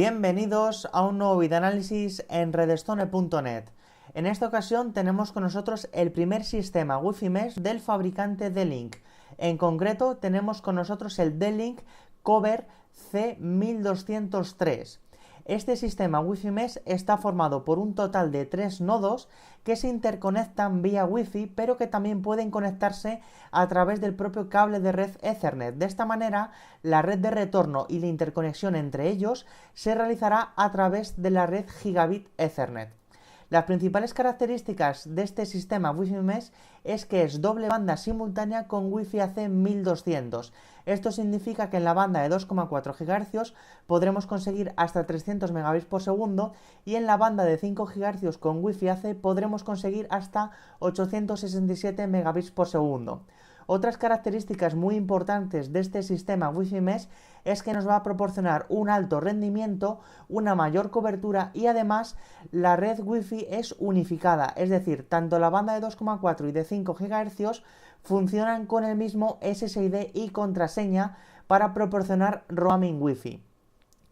Bienvenidos a un nuevo videoanálisis en redstone.net. En esta ocasión tenemos con nosotros el primer sistema Wi-Fi Mesh del fabricante D-Link. En concreto tenemos con nosotros el D-Link Cover C1203. Este sistema Wi-Fi Mesh está formado por un total de 3 nodos que se interconectan vía Wi-Fi, pero que también pueden conectarse a través del propio cable de red Ethernet. De esta manera, la red de retorno y la interconexión entre ellos se realizará a través de la red Gigabit Ethernet. Las principales características de este sistema Wi-Fi Mesh es que es doble banda simultánea con Wi-Fi AC 1200. Esto significa que en la banda de 2,4 GHz podremos conseguir hasta 300 Mbps y en la banda de 5 GHz con Wi-Fi AC podremos conseguir hasta 867 Mbps. Otras características muy importantes de este sistema Wi-Fi Mesh es que nos va a proporcionar un alto rendimiento, una mayor cobertura y además la red Wi-Fi es unificada, es decir, tanto la banda de 2,4 y de 5 GHz funcionan con el mismo SSID y contraseña para proporcionar roaming Wi-Fi.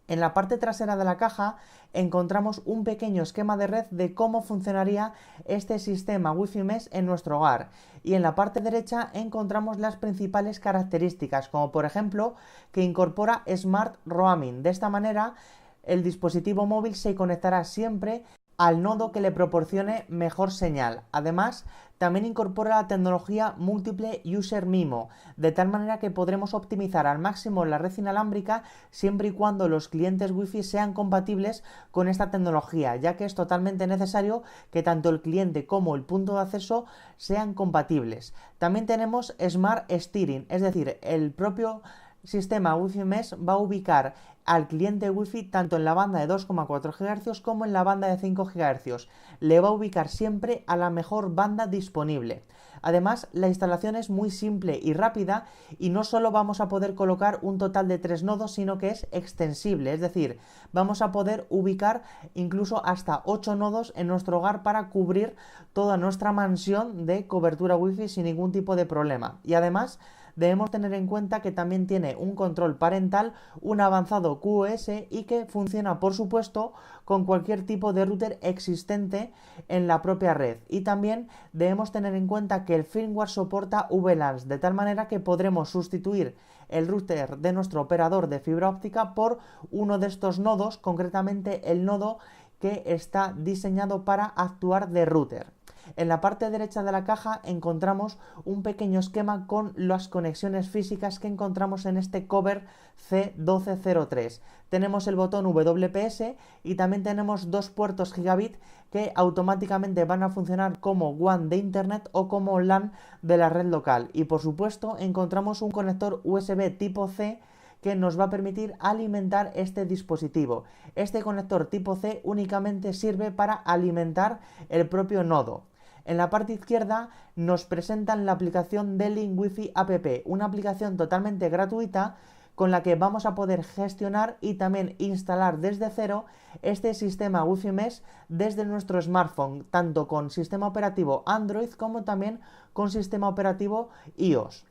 En la parte trasera de la caja encontramos un pequeño esquema de red de cómo funcionaría este sistema Wi-Fi Mesh en nuestro hogar. Y en la parte derecha encontramos las principales características, como por ejemplo que incorpora Smart Roaming. De esta manera, el dispositivo móvil se conectará siempre al nodo que le proporcione mejor señal. Además, también incorpora la tecnología Multiple User MIMO, de tal manera que podremos optimizar al máximo la red inalámbrica siempre y cuando los clientes Wi-Fi sean compatibles con esta tecnología, ya que es totalmente necesario que tanto el cliente como el punto de acceso sean compatibles. También tenemos Smart Steering, es decir, el propio sistema Wi-Fi Mesh va a ubicar al cliente Wi-Fi tanto en la banda de 2,4 GHz como en la banda de 5 GHz. Le va a ubicar siempre a la mejor banda disponible. Además, la instalación es muy simple y rápida y no solo vamos a poder colocar un total de 3 nodos, sino que es extensible, es decir, vamos a poder ubicar incluso hasta 8 nodos en nuestro hogar para cubrir toda nuestra mansión de cobertura Wi-Fi sin ningún tipo de problema. Y además, debemos tener en cuenta que también tiene un control parental, un avanzado QoS y que funciona, por supuesto, con cualquier tipo de router existente en la propia red. Y también debemos tener en cuenta que el firmware soporta VLANs, de tal manera que podremos sustituir el router de nuestro operador de fibra óptica por uno de estos nodos, concretamente el nodo que está diseñado para actuar de router. En la parte derecha de la caja encontramos un pequeño esquema con las conexiones físicas que encontramos en este cover C1203. Tenemos el botón WPS y también tenemos dos puertos gigabit que automáticamente van a funcionar como WAN de internet o como LAN de la red local. Y por supuesto encontramos un conector USB tipo C que nos va a permitir alimentar este dispositivo. Este conector tipo C únicamente sirve para alimentar el propio nodo. En la parte izquierda nos presentan la aplicación D-Link Wi-Fi App, una aplicación totalmente gratuita con la que vamos a poder gestionar y también instalar desde cero este sistema Wi-Fi Mesh desde nuestro smartphone, tanto con sistema operativo Android como también con sistema operativo iOS.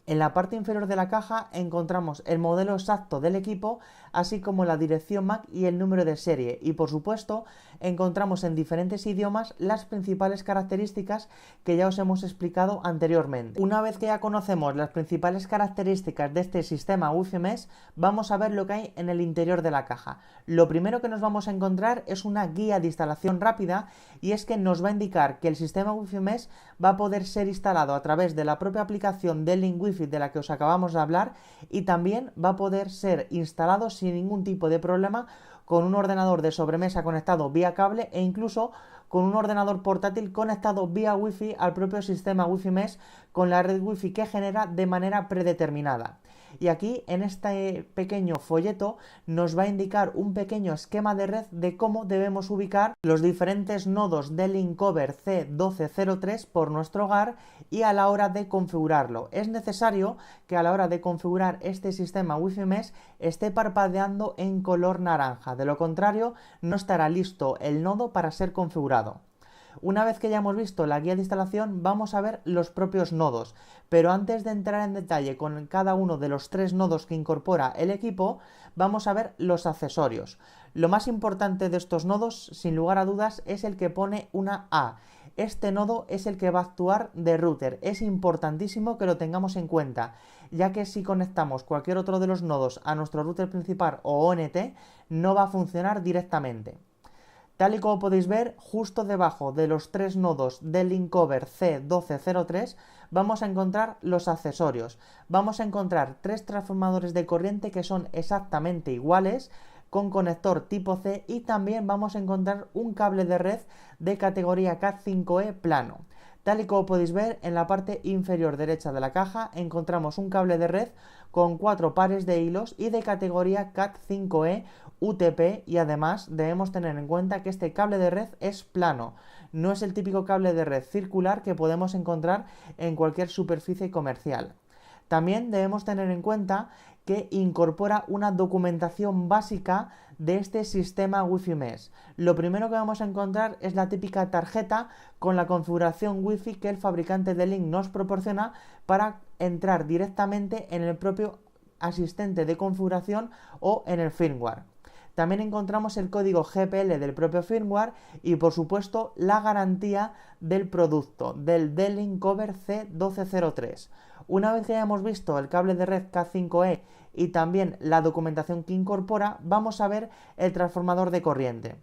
En la parte inferior de la caja encontramos el modelo exacto del equipo, así como la dirección MAC y el número de serie. Y por supuesto encontramos en diferentes idiomas las principales características que ya os hemos explicado anteriormente. Una vez que ya conocemos las principales características de este sistema Wi-Fi Mesh, vamos a ver lo que hay en el interior de la caja. Lo primero que nos vamos a encontrar es una guía de instalación rápida, y es que nos va a indicar que el sistema Wi-Fi Mesh va a poder ser instalado a través de la propia aplicación D-Link Wi-Fi de la que os acabamos de hablar, y también va a poder ser instalado sin ningún tipo de problema con un ordenador de sobremesa conectado vía cable e incluso con un ordenador portátil conectado vía Wi-Fi al propio sistema Wi-Fi Mesh con la red Wi-Fi que genera de manera predeterminada. Y aquí en este pequeño folleto nos va a indicar un pequeño esquema de red de cómo debemos ubicar los diferentes nodos de D-Link Cover C1203 por nuestro hogar y a la hora de configurarlo. Es necesario que a la hora de configurar este sistema Wi-Fi Mesh esté parpadeando en color naranja, de lo contrario no estará listo el nodo para ser configurado. Una vez que ya hemos visto la guía de instalación, vamos a ver los propios nodos. Pero antes de entrar en detalle con cada uno de los 3 nodos que incorpora el equipo, vamos a ver los accesorios. Lo más importante de estos nodos, sin lugar a dudas, es el que pone una A. Este nodo es el que va a actuar de router. Es importantísimo que lo tengamos en cuenta, ya que si conectamos cualquier otro de los nodos a nuestro router principal o ONT, no va a funcionar directamente. Tal y como podéis ver, justo debajo de los 3 nodos del Linkover C1203 vamos a encontrar los accesorios. Vamos a encontrar 3 transformadores de corriente que son exactamente iguales, con conector tipo C, y también vamos a encontrar un cable de red de categoría Cat5e plano. Tal y como podéis ver, en la parte inferior derecha de la caja encontramos un cable de red con 4 pares de hilos y de categoría Cat5e UTP, y además debemos tener en cuenta que este cable de red es plano, no es el típico cable de red circular que podemos encontrar en cualquier superficie comercial. También debemos tener en cuenta que incorpora una documentación básica de este sistema Wi-Fi Mesh. Lo primero que vamos a encontrar es la típica tarjeta con la configuración Wi-Fi que el fabricante de Link nos proporciona para entrar directamente en el propio asistente de configuración o en el firmware. También encontramos el código GPL del propio firmware y, por supuesto, la garantía del producto, del Linkover C1203. Una vez que hayamos visto el cable de red Cat5e y también la documentación que incorpora, vamos a ver el transformador de corriente.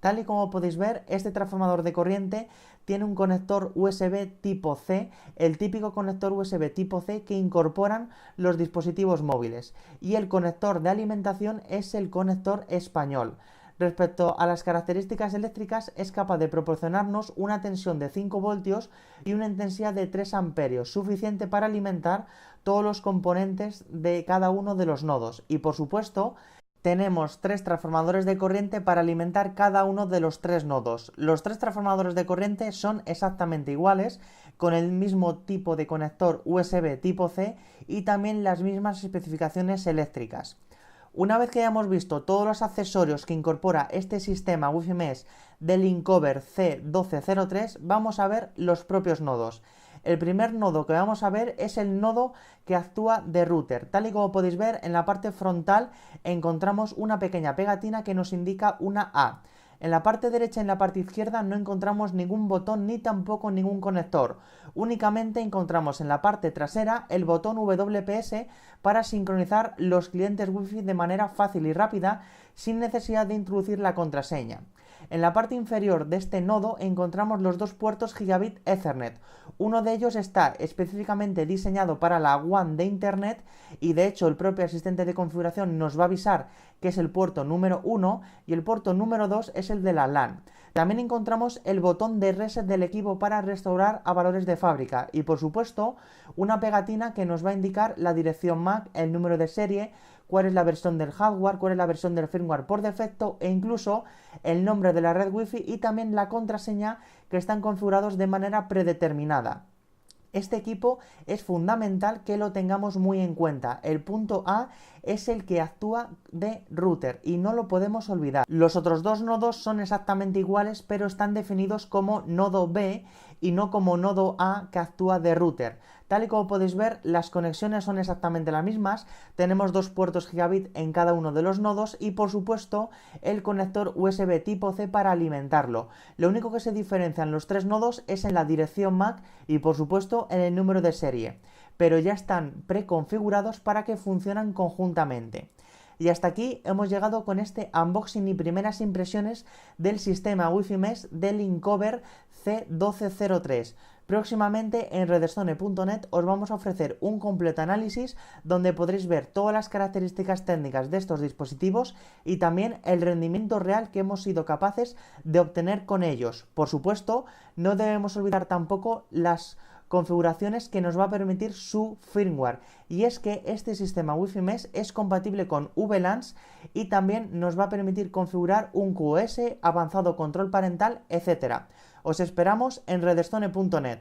Tal y como podéis ver, este transformador de corriente tiene un conector USB tipo C, el típico conector USB tipo C que incorporan los dispositivos móviles, y el conector de alimentación es el conector español. Respecto a las características eléctricas, es capaz de proporcionarnos una tensión de 5 voltios y una intensidad de 3 amperios, suficiente para alimentar todos los componentes de cada uno de los nodos. Y por supuesto, tenemos 3 transformadores de corriente para alimentar cada uno de los 3 nodos. Los 3 transformadores de corriente son exactamente iguales, con el mismo tipo de conector USB tipo C y también las mismas especificaciones eléctricas. Una vez que hayamos visto todos los accesorios que incorpora este sistema Wi-Fi Mesh del Linkover C1203, vamos a ver los propios nodos. El primer nodo que vamos a ver es el nodo que actúa de router. Tal y como podéis ver, en la parte frontal encontramos una pequeña pegatina que nos indica una A. En la parte derecha y en la parte izquierda no encontramos ningún botón ni tampoco ningún conector. Únicamente encontramos en la parte trasera el botón WPS para sincronizar los clientes Wi-Fi de manera fácil y rápida sin necesidad de introducir la contraseña. En la parte inferior de este nodo encontramos los 2 puertos Gigabit Ethernet. Uno de ellos está específicamente diseñado para la WAN de Internet y de hecho el propio asistente de configuración nos va a avisar que es el puerto número 1 y el puerto número 2 es el de la LAN. También encontramos el botón de reset del equipo para restaurar a valores de fábrica y, por supuesto, una pegatina que nos va a indicar la dirección MAC, el número de serie, cuál es la versión del hardware, cuál es la versión del firmware por defecto e incluso el nombre de la red Wi-Fi y también la contraseña, que están configurados de manera predeterminada. Este equipo es fundamental que lo tengamos muy en cuenta. El punto A es el que actúa de router y no lo podemos olvidar. Los otros 2 nodos son exactamente iguales, pero están definidos como nodo B y no como nodo A que actúa de router. Tal y como podéis ver, las conexiones son exactamente las mismas. Tenemos 2 puertos gigabit en cada uno de los nodos y, por supuesto, el conector USB tipo C para alimentarlo. Lo único que se diferencia en los 3 nodos es en la dirección MAC y, por supuesto, en el número de serie, pero ya están preconfigurados para que funcionen conjuntamente. Y hasta aquí hemos llegado con este unboxing y primeras impresiones del sistema Wi-Fi Mesh del Linkover C1203. Próximamente en redstone.net os vamos a ofrecer un completo análisis donde podréis ver todas las características técnicas de estos dispositivos y también el rendimiento real que hemos sido capaces de obtener con ellos. Por supuesto, no debemos olvidar tampoco las configuraciones que nos va a permitir su firmware, y es que este sistema Wi-Fi Mesh es compatible con VLANs y también nos va a permitir configurar un QoS, avanzado control parental, etc. Os esperamos en redstone.net.